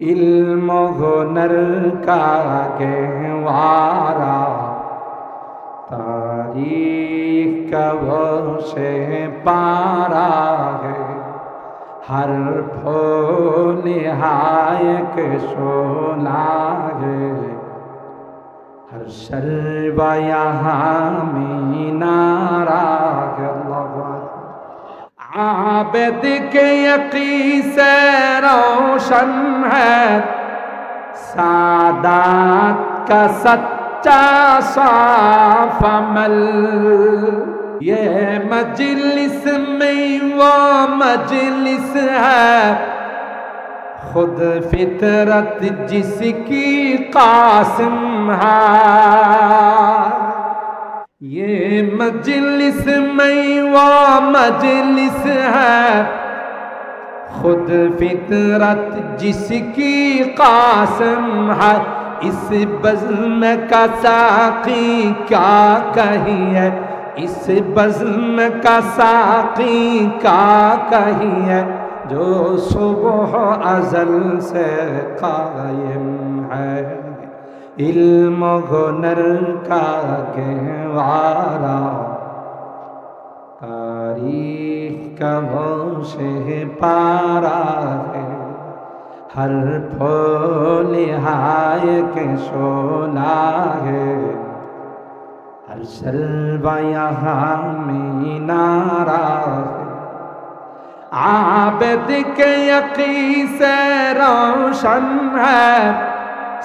इल्म हुनर का गहवारा तारीख का वो से पारा है। हर फो निहायक शोला है। हर शर्वा यहाँ मीनारा है। आबिद के यकी से रोशन है सादात का सच्चा साफ अमल। ये मजलिस में वो मजलिस है खुद फितरत जिसकी कासिम है। ये मजलिस में वो मजलिस है खुद फितरत जिसकी कासिम है। इस बज़्म का साक़ी क्या कहिए, इस बज़्म का साक़ी क्या कहिए जो सुबह अज़ल से कायम है। इल्म हुनर का गहवारा तारीख का वो से पारा है। हर फूल निहायक शोला है। हर शल्वा यहाँ मीनारा है। आबिद के यकी से रोशन है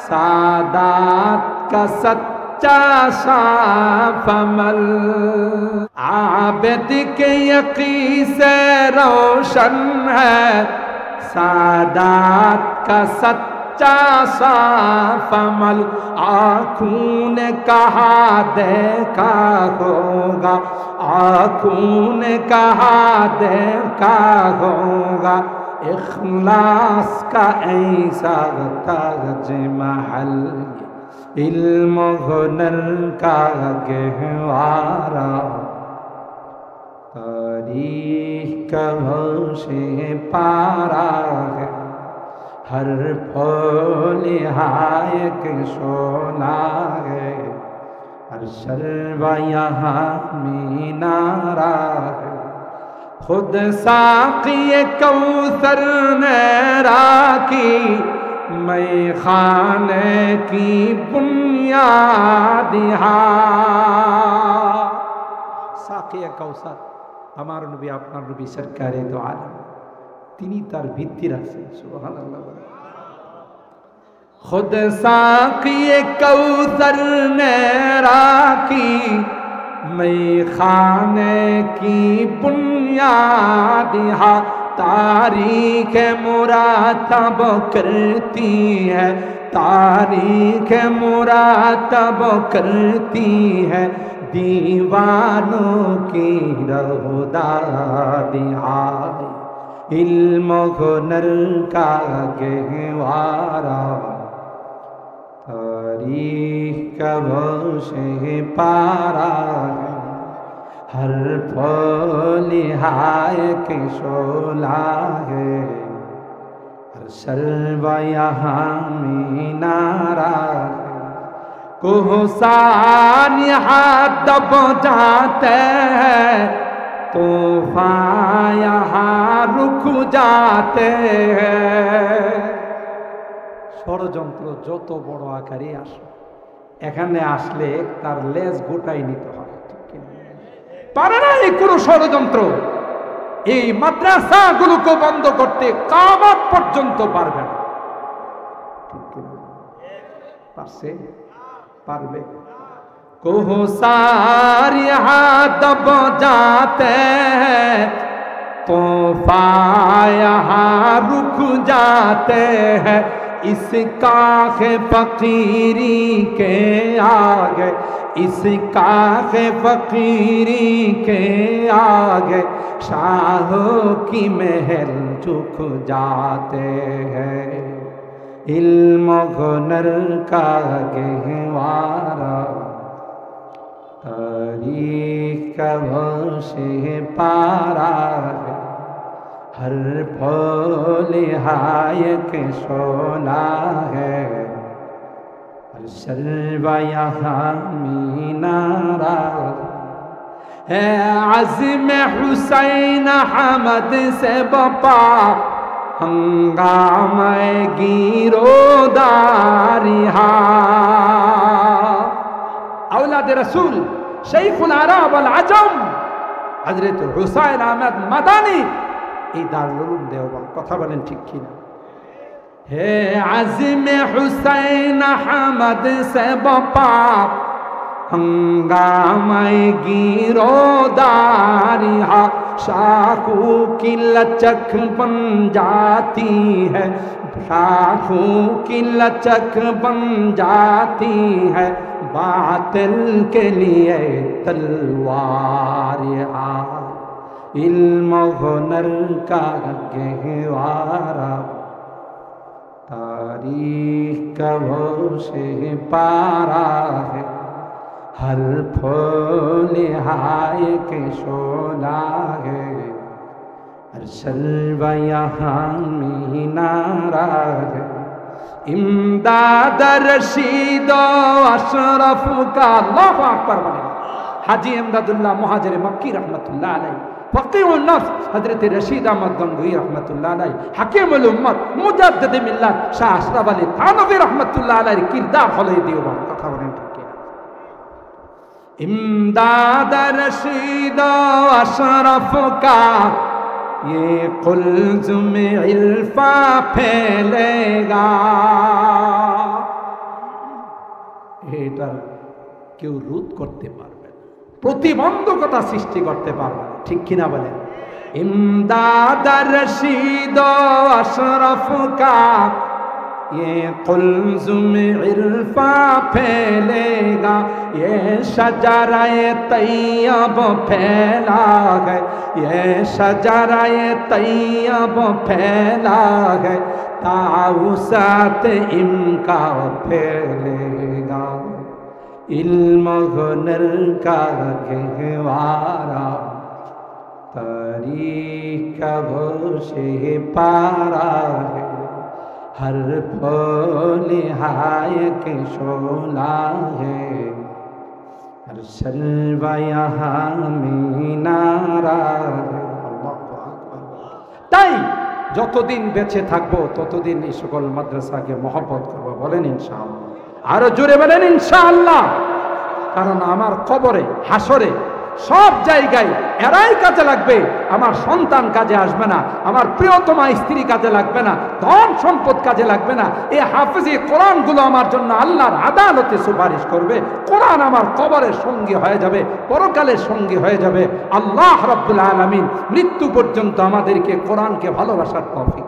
सादात का सच्चा साफ अमल। आबिद के यकी से रोशन है सादात का सच्चा साफ अमल। आँखों ने कहा देखा होगा, आँखों ने कहा देखा होगा इखलास का ऐसा ताजमहल। इल्म हुनर का गहवारा तारीख का वो से पारा है। हर फूल निहायक शोला है। हर शर्वा यहाँ मीनारा है। खुद साक़ी कौसर ने राखी मैं खाने की बुनियाद। साक़ी कौसर আমার নবী আপনার নবী সরকারে দো আলম, তিনি তার ভিত্তি রাখছেন। সুবহানাল্লাহ। खुद साक़ी कौसर ने राखी मैं खाने की बुनियाद। तारीख मुरातब करती है, तारीख मुरातब करती है दीवानों की रौदादी। इल्म हुनर का गहवारा तारीख का वो से पारा है। हर फूल निहायक शोला है। हर शल्वा यहाँ मीनारा है। कोहसान यहाँ दब जाते हैं, तूफान यहाँ रुक जाते हैं। ষড়যন্ত্র যত বড় আকারে আসে এখানে আসলে তার লেজ গোটাই নিতে হয়। পারে না এই কোনো ষড়যন্ত্র এই মাদ্রাসাগুলোকে বন্ধ করতে কিয়ামত পর্যন্ত পারবে না। ঠিক কি না? পারছে? পারবে? কোহসার यहाँ दब जाते हैं, तूफान यहाँ रुक जाते हैं। इस काख फकीरी के आगे, इस काख फकीरी के आगे शाहों की महल झुक जाते हैं। इल्म हुनर का गहवारा तारीख का वो से पारा है। हर फूल हाय के सोना है, हर शर्वा यहाँ मीनारा है। आज़िम हुसैन हमद से बपा हंगामा गिरोदारिहा। औलाद रसूल शेखुल अरब वल अजम हजरत हुसैन अहमद मदानी এই দারুল উলুম দেওবন্দ। কথা বলেন ঠিক কিনা? হে আज़িম हुसैन हमद से बपा हंगामाए गिरोदारिहा। शाखों की लचक बन जाती है, शाखों की लचक बन जाती है, बातिल के लिए तलवार। इल्म हुनर का गहवारा तारीख का वो से पारा है। हर फूल हाय के शोला है, हर शल्वा यहाँ मीनारा है। इमदाद रशीद अशरफ का अल्लाहु अकबर बने हाजी इमदादुल्लाह मुहाजिर मक्की रहमतुल्लाह अलैह, फकीहुन नफ्स हजरत रशीद अहमद गंगोई रहमतुल्लाह अलैह, हकीमुल उम्मत मुजद्दिद मिल्लत शाह अशरफ अली थानवी रहमतुल्लाह अलैह किरदार हले दिওবান। কথা বলেন ঠিক কিনা? इमदाद रशीद अशरफ का ये कुल्जुम इल्फा फैलेगा। এটা কেউ রোধ করতে পারবে না, প্রতিবন্ধকতা সৃষ্টি করতে পারবে না, ঠিক কিনা বলেন? इमदाद रशीद अशरफ का ये कुल्जुम इल्फा फैलेगा। ये शजराए तैयब फैला है, ये शजराए तैयब फैला है, ताउसात इनका फैलेगा। इल्म हुनर का गहवारा तारीख का वो से पारा है। हर फूल हाय के शोला है, हर शल्वा यहाँ मीनारा है। তাই যতদিন বেঁচে থাকবো ততদিন এই সকল মাদ্রাসাকে মহব্বত করবো। বলেন ইনশাআল্লাহ, আরো জোরে বলেন ইনশাআল্লাহ। কারণ আমার কবরে হাসরে সব জায়গায় এরাই কাজে লাগবে, আমার সন্তান কাজে আসবে না, আমার প্রিয়তমা স্ত্রী কাজে লাগবে না, ধন সম্পদ কাজে লাগবে না। এই হাফেজি কোরআনগুলো আমার জন্য আল্লাহর আদালতে সুপারিশ করবে। কোরআন আমার কবরের সঙ্গী হয়ে যাবে, পরকালের সঙ্গী হয়ে যাবে। আল্লাহ রাব্বুল আলামিন মৃত্যু পর্যন্ত আমাদেরকে কোরআনকে ভালোবাসার তৌফিক